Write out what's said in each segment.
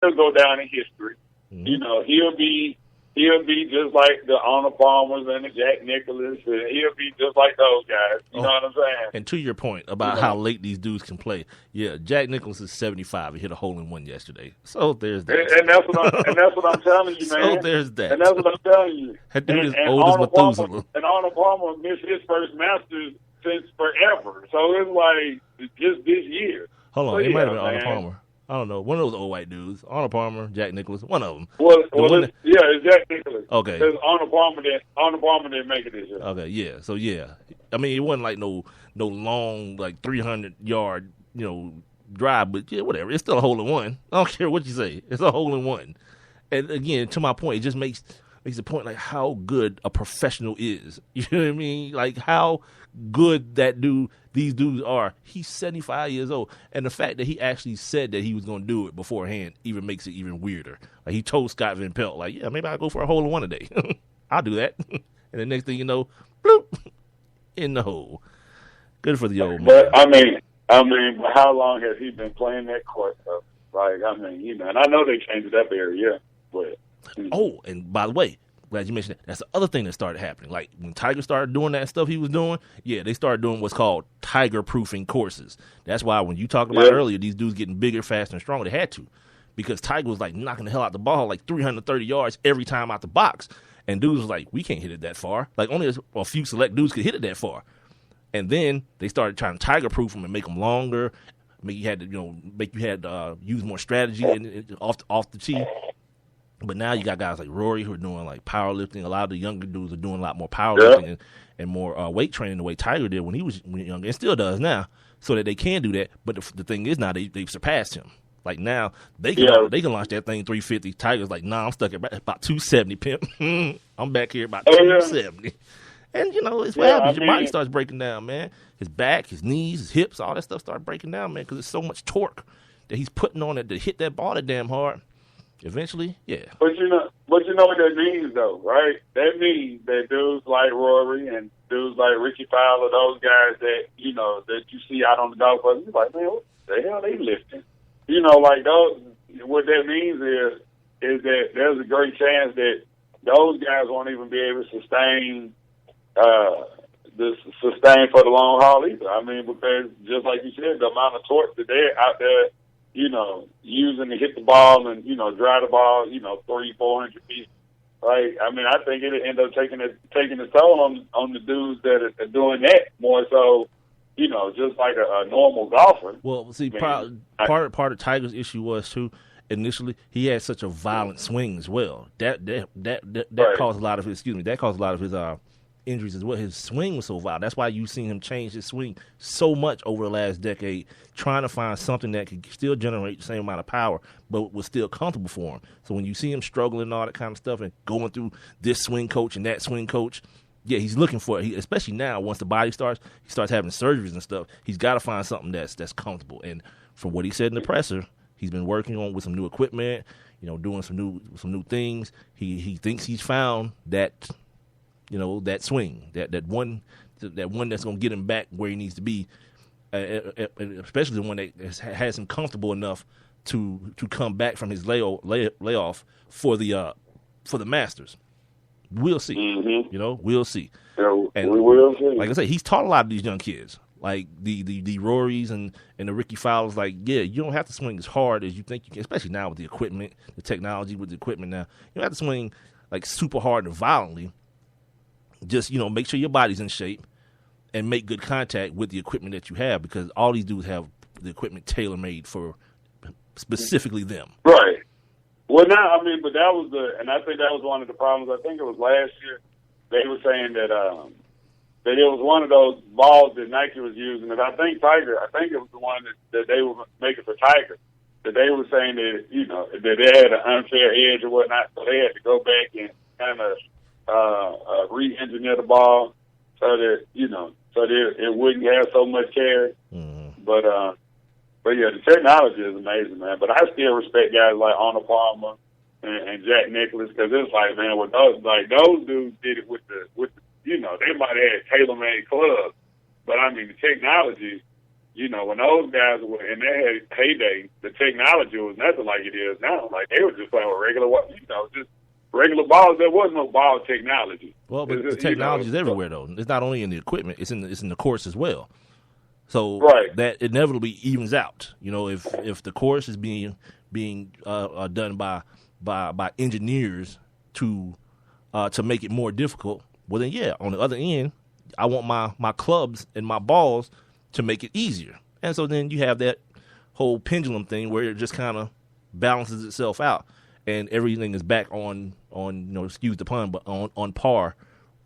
he'll go down in history. Mm-hmm. You know, he'll be just like the Arnold Palmers and the Jack Nicklaus, and he'll be just like those guys. You know what I'm saying? And to your point about how late these dudes can play, yeah, Jack Nicklaus is 75. He hit a hole-in-one yesterday. So there's that. And that's what I'm telling you, man. So there's that. And that's what I'm telling you. That dude is and old as Methuselah. And Arnold Palmer missed his first Masters since forever. So it's like just this year. Hold on, so, it might have been man. Arnold Palmer. I don't know. One of those old white dudes. Arnold Palmer, Jack Nicklaus, one of them. It's Jack Nicklaus. Okay. Because Arnold Palmer didn't make it this year. Okay, yeah. So, yeah. I mean, it wasn't like no long, like 300-yard, drive, but yeah, whatever. It's still a hole-in-one. I don't care what you say. It's a hole-in-one. And, again, to my point, it just makes the point, like, how good a professional is. You know what I mean? Like, how good these dudes are. He's 75 years old. And the fact that he actually said that he was going to do it beforehand even makes it even weirder. Like, he told Scott Van Pelt, like, yeah, maybe I'll go for a hole-in-one today. I'll do that. And the next thing you know, bloop, in the hole. Good for the old man. But, I mean, how long has he been playing that court, though? Like, I mean, and I know they changed it up every year, but... Oh, and by the way, glad you mentioned that. That's the other thing that started happening. Like, when Tiger started doing that stuff he was doing, yeah, they started doing what's called Tiger-proofing courses. That's why when you talked about earlier, these dudes getting bigger, faster, and stronger, they had to. Because Tiger was, like, knocking the hell out the ball, like 330 yards every time out the box. And dudes was like, we can't hit it that far. Like, only a few select dudes could hit it that far. And then they started trying to Tiger-proof them and make them longer. Make you had to, use more strategy off the tee. But now you got guys like Rory who are doing like powerlifting. A lot of the younger dudes are doing a lot more powerlifting and more weight training the way Tiger did when he was younger and still does now, so that they can do that. But the thing is now they've surpassed him. Like now they can launch that thing 350. Tiger's like, nah, I'm stuck at about 270, pimp. I'm back here about 270. And it's what happens. Your body starts breaking down, man. His back, his knees, his hips, all that stuff starts breaking down, man, because there's so much torque that he's putting on it to hit that ball that damn hard. Eventually, yeah. But you know what that means, though, right? That means that dudes like Rory and dudes like Ricky Fowler, those guys that that you see out on the golf course, you're like, man, what the hell they lifting? Like those. What that means is that there's a great chance that those guys won't even be able to sustain for the long haul either. I mean, because just like you said, the amount of torque that they're out there. Using to hit the ball and, drive the ball, 300-400 feet. Like, I mean, I think it'll end up taking its toll on the dudes that are doing that more so, just like a normal golfer. Well, see, part of Tiger's issue was, too, initially, he had such a violent swing as well. That caused a lot of his, injuries as well. His swing was so violent. That's why you've seen him change his swing so much over the last decade, trying to find something that could still generate the same amount of power, but was still comfortable for him. So when you see him struggling and all that kind of stuff and going through this swing coach and that swing coach, yeah, he's looking for it. Especially now, once the body starts having surgeries and stuff, he's got to find something that's comfortable. And from what he said in the presser, he's been working on with some new equipment, doing some new things. He thinks he's found that. That swing, that one that's going to get him back where he needs to be, especially the one that has him comfortable enough to come back from his layoff for the Masters. We'll see. Mm-hmm. We'll see. And we will see. Like I say, he's taught a lot of these young kids, like the Rorys and the Ricky Fowlers. Like, yeah, you don't have to swing as hard as you think you can, especially now with the equipment, the technology with the equipment now. You don't have to swing like super hard and violently. Just, make sure your body's in shape and make good contact with the equipment that you have, because all these dudes have the equipment tailor-made for specifically them. Right. Well, but that was and I think that was one of the problems. I think it was last year. They were saying that it was one of those balls that Nike was using. And I think it was the one that they were making for Tiger. That they were saying that, that they had an unfair edge or whatnot, so they had to go back and kind of re-engineer the ball so that it wouldn't have so much carry. Mm-hmm. But yeah, the technology is amazing, man. But I still respect guys like Arnold Palmer and Jack Nicklaus, because it's like, man, with those dudes did it with the they might have had tailor-made clubs, but I mean the technology, when those guys were in their heyday, the technology was nothing like it is now. Like, they were just playing with regular, just regular balls. There was no ball technology. Well, but the technology is everywhere, though. It's not only in the equipment; it's in the course as well. So that inevitably evens out. If the course is being done by engineers to make it more difficult, well then on the other end, I want my clubs and my balls to make it easier. And so then you have that whole pendulum thing where it just kind of balances itself out, and everything is back on excuse the pun, but on par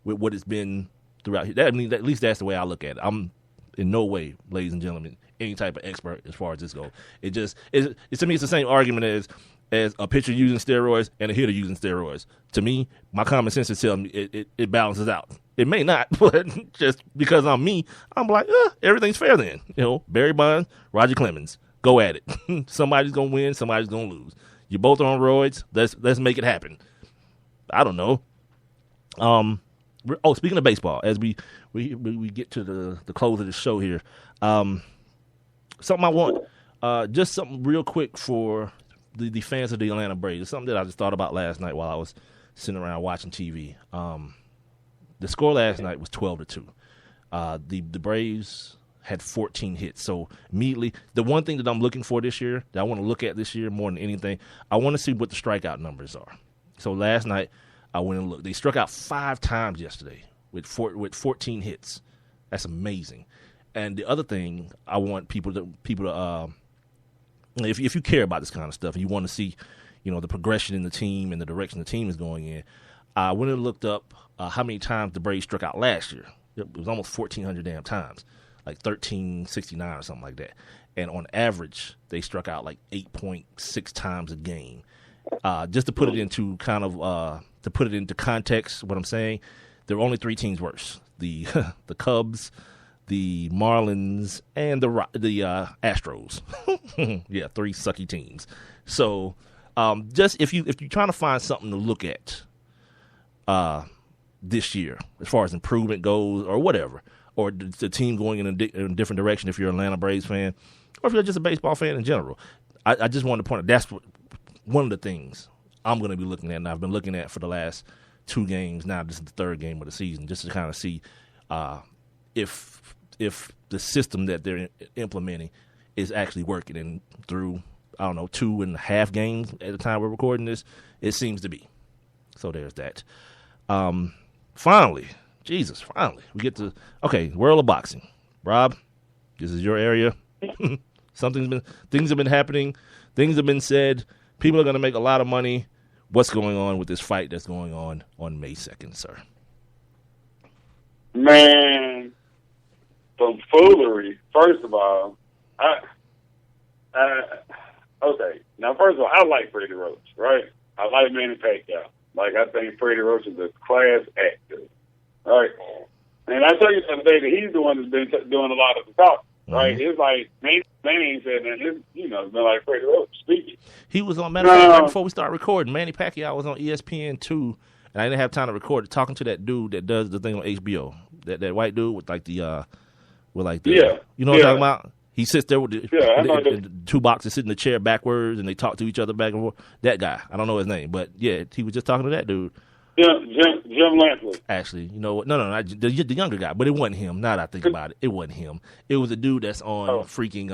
with what it's been throughout. At least that's the way I look at it. I'm in no way, ladies and gentlemen, any type of expert as far as this goes. To me, it's the same argument as a pitcher using steroids and a hitter using steroids. To me, my common sense is telling me it balances out. It may not, but just because I'm me, I'm like, everything's fair then. Barry Bonds, Roger Clemens, go at it. Somebody's gonna win, somebody's gonna lose. You both are on roids. Let's make it happen. I don't know. Speaking of baseball, as we get to the close of the show here, something I want, just something real quick for the fans of the Atlanta Braves. It's something that I just thought about last night while I was sitting around watching TV. The score last night was 12-2. The Braves had 14 hits. So immediately, the one thing that I'm looking for this year, that I want to look at this year more than anything, I want to see what the strikeout numbers are. So last night, I went and looked. They struck out 5 times yesterday with 14 hits. That's amazing. And the other thing I want people to if you care about this kind of stuff and you want to see, the progression in the team and the direction the team is going in, I went and looked up how many times the Braves struck out last year. It was almost 1,400 damn times, like 1,369 or something like that. And on average, they struck out like 8.6 times a game. Just to put it into context, what I'm saying, there were only 3 teams worse: the Cubs, the Marlins, and the Astros. Yeah, 3 sucky teams. So, just if you're trying to find something to look at, this year, as far as improvement goes, or whatever, or the team going in a different direction, if you're an Atlanta Braves fan, or if you're just a baseball fan in general, I just wanted to point out that's one of the things I'm going to be looking at, and I've been looking at for the last 2 games. Now this is the 3rd game of the season, just to kind of see if the system that they're implementing is actually working. And through 2.5 games at the time we're recording this, it seems to be. So there's that. Finally, we get to world of boxing. Rob, this is your area. Things have been happening. Things have been said. People are going to make a lot of money. What's going on with this fight that's going on May 2nd, sir? Man, some foolery. First of all, okay. Now, first of all, I like Freddie Roach, right? I like Manny Pacquiao. Like, I think Freddie Roach is a class actor, right? And I tell you the other day that he's the one that's been doing a lot of the talking, right? It's like Manny ain't said that. It's been like Freddie Roach speaking. He was on, matter of fact, right before we started recording, Manny Pacquiao was on ESPN2, and I didn't have time to record it, talking to that dude that does the thing on HBO, that white dude with what I'm talking about? He sits there with the 2 boxers, sit in the chair backwards, and they talk to each other back and forth. That guy, I don't know his name, but yeah, he was just talking to that dude. Jim Lansley. Actually, you know what? No, the younger guy, but it wasn't him. Now that I think about it, it wasn't him. It was a dude that's on freaking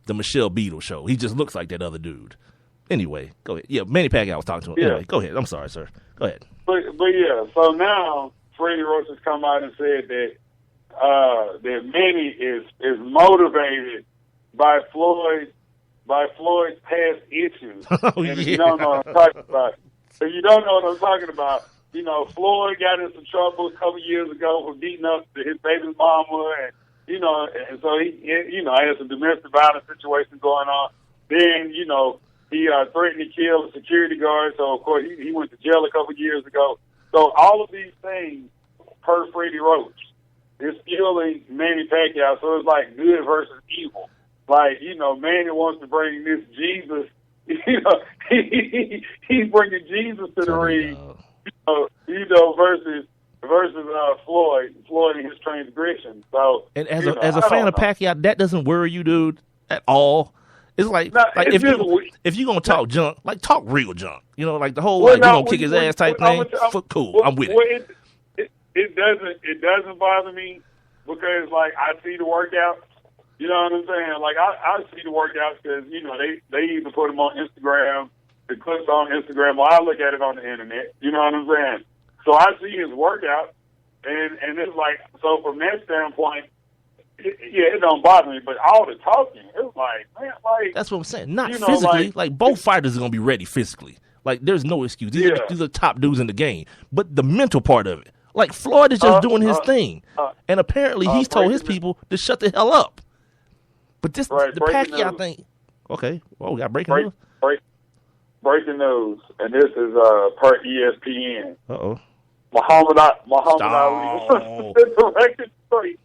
the Michelle Beadle show. He just looks like that other dude. Anyway, go ahead. Yeah, Manny Pacquiao was talking to him. Yeah. Anyway, go ahead. I'm sorry, sir. Go ahead. But yeah, so now Freddie Roach has come out and said that Manny is motivated by Floyd's past issues. And if you don't know what I'm talking about, Floyd got in some trouble a couple years ago for beating up his baby's mama, and so he had some domestic violence situation going on. Then he threatened to kill a security guard, so of course he went to jail a couple years ago. So all of these things, per Freddie Roach, is fueling Manny Pacquiao. So it's like good versus evil. Like, Manny wants to bring this Jesus. He's bringing Jesus to the ring. Versus versus Floyd and his transgression. So, and as a fan of Pacquiao, that doesn't worry you, dude, at all. It's like if you gonna talk junk, like talk real junk. You know, like the whole you gonna kick his ass type thing. Cool, I'm with it. It doesn't bother me because like I see the workout. You know what I'm saying? Like I see the workouts because they either put them on Instagram, the clips on Instagram, or I look at it on the internet. You know what I'm saying? So I see his workout, and it's like, so from that standpoint, it don't bother me. But all the talking, it's like, man, like that's what I'm saying. Not physically, like both fighters are gonna be ready physically. Like there's no excuse. These are top dudes in the game. But the mental part of it, like Floyd is just doing his thing, and apparently he's told his people to shut the hell up. But the Pacquiao thing, okay. Well, we got breaking news. Breaking news, and this is per ESPN. Muhammad Ali set the record straight.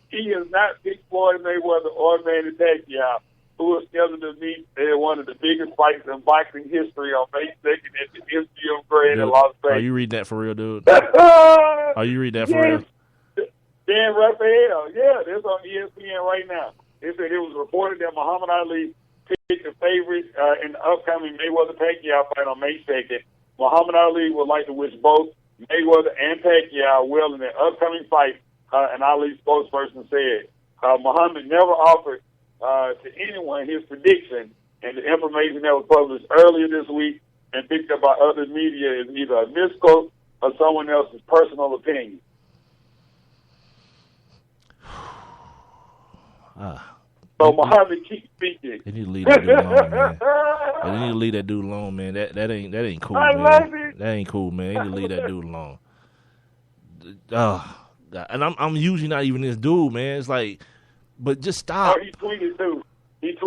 He is not Big Floyd Mayweather or Manny Pacquiao, who is scheduled to meet in one of the biggest fights in boxing history on May 2nd at the MGM Grand in Las Vegas. Are you reading that for real, dude? Are you reading that for real? Dan Raphael, yeah, that's on ESPN right now. It said it was reported that Muhammad Ali picked a favorite in the upcoming Mayweather-Pacquiao fight on May 2nd. Muhammad Ali would like to wish both Mayweather and Pacquiao well in their upcoming fight, an Ali spokesperson said. Muhammad never offered to anyone his prediction, and the information that was published earlier this week and picked up by other media is either a misquote or someone else's personal opinion. So Muhammad keeps speaking. They need to leave that dude alone, man. They need to leave that dude alone, man. That ain't cool, man. That ain't cool, man. They need to leave that dude alone. Oh, God. And I'm usually not even this dude, man. It's like, but just stop. Oh, he tweeted too. It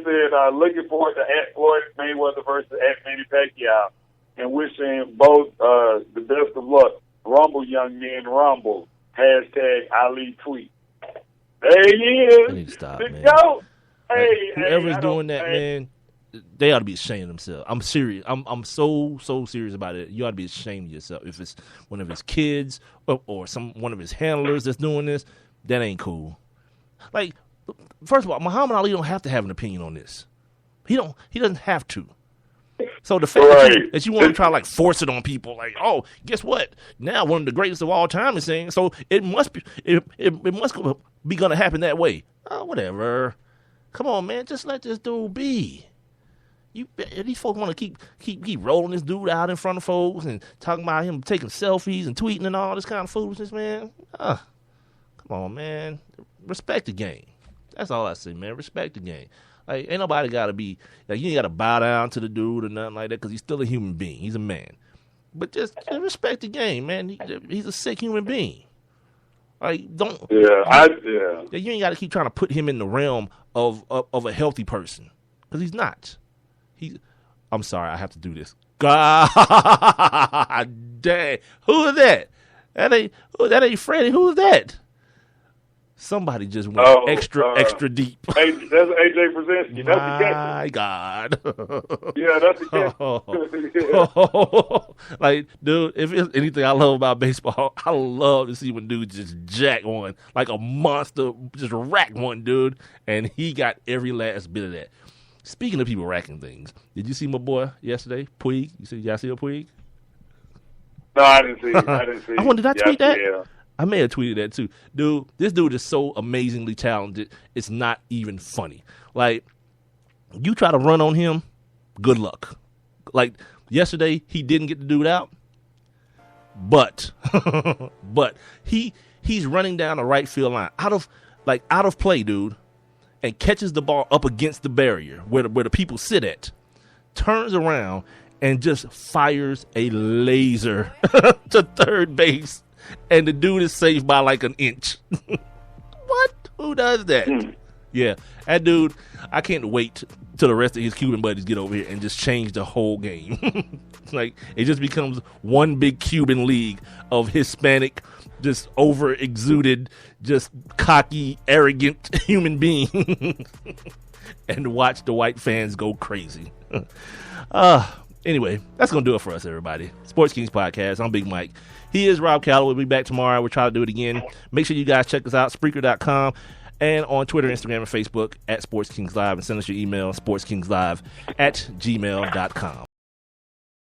said, looking forward to Floyd Mayweather versus Manny Pacquiao, and wishing both the best of luck. Rumble, young men, rumble. # Ali tweet. There he is. I need to stop, the man. GOAT. Whoever's doing that, man, they ought to be ashamed of themselves. I'm serious. I'm so serious about it. You ought to be ashamed of yourself. If it's one of his kids or one of his handlers that's doing this, that ain't cool. Like, first of all, Muhammad Ali don't have to have an opinion on this. He doesn't have to. So the fact that you want to try to like force it on people, like, oh, guess what? Now one of the greatest of all time is saying, so it must be going to happen that way. Oh, whatever. Come on, man, just let this dude be. These folks want to keep rolling this dude out in front of folks and talking about him taking selfies and tweeting and all this kind of foolishness, man. Come on, man. Respect the game. That's all I say, man. Respect the game. Like, ain't nobody got to be, like, you ain't got to bow down to the dude or nothing like that because he's still a human being. He's a man. But just respect the game, man. He's a sick human being. Like, don't. Yeah. You ain't got to keep trying to put him in the realm of a healthy person because he's not. I'm sorry, I have to do this. God dang. Who is that? That ain't Freddie. Who is that? Somebody just went extra deep. That's AJ Brzezinski. That's the catcher. My God. Yeah, that's the catcher. Like, dude, if it's anything I love about baseball, I love to see when dudes just jack one, like a monster, just rack one, dude, and he got every last bit of that. Speaking of people racking things, did you see my boy yesterday, Puig? Y'all see a Puig? No, I didn't see it. Did I tweet that? Yeah. I may have tweeted that too. Dude, this dude is so amazingly talented, it's not even funny. Like, you try to run on him, good luck. Like, yesterday, he didn't get the dude out, but he's running down the right field line, out of play, dude, and catches the ball up against the barrier where the people sit at, turns around, and just fires a laser to third base. And the dude is safe by like an inch. What? Who does that? Yeah, that dude, I can't wait till the rest of his Cuban buddies get over here and just change the whole game. Like, it just becomes one big Cuban league of Hispanic, just over-exuded, just cocky, arrogant human beings. And watch the white fans go crazy. Anyway, that's going to do it for us, everybody. Sports Kings Podcast. I'm Big Mike. He is Rob Calloway. We'll be back tomorrow. We'll try to do it again. Make sure you guys check us out, Spreaker.com, and on Twitter, Instagram, and Facebook at Sports Kings Live. And send us your email, sportskingslive@gmail.com.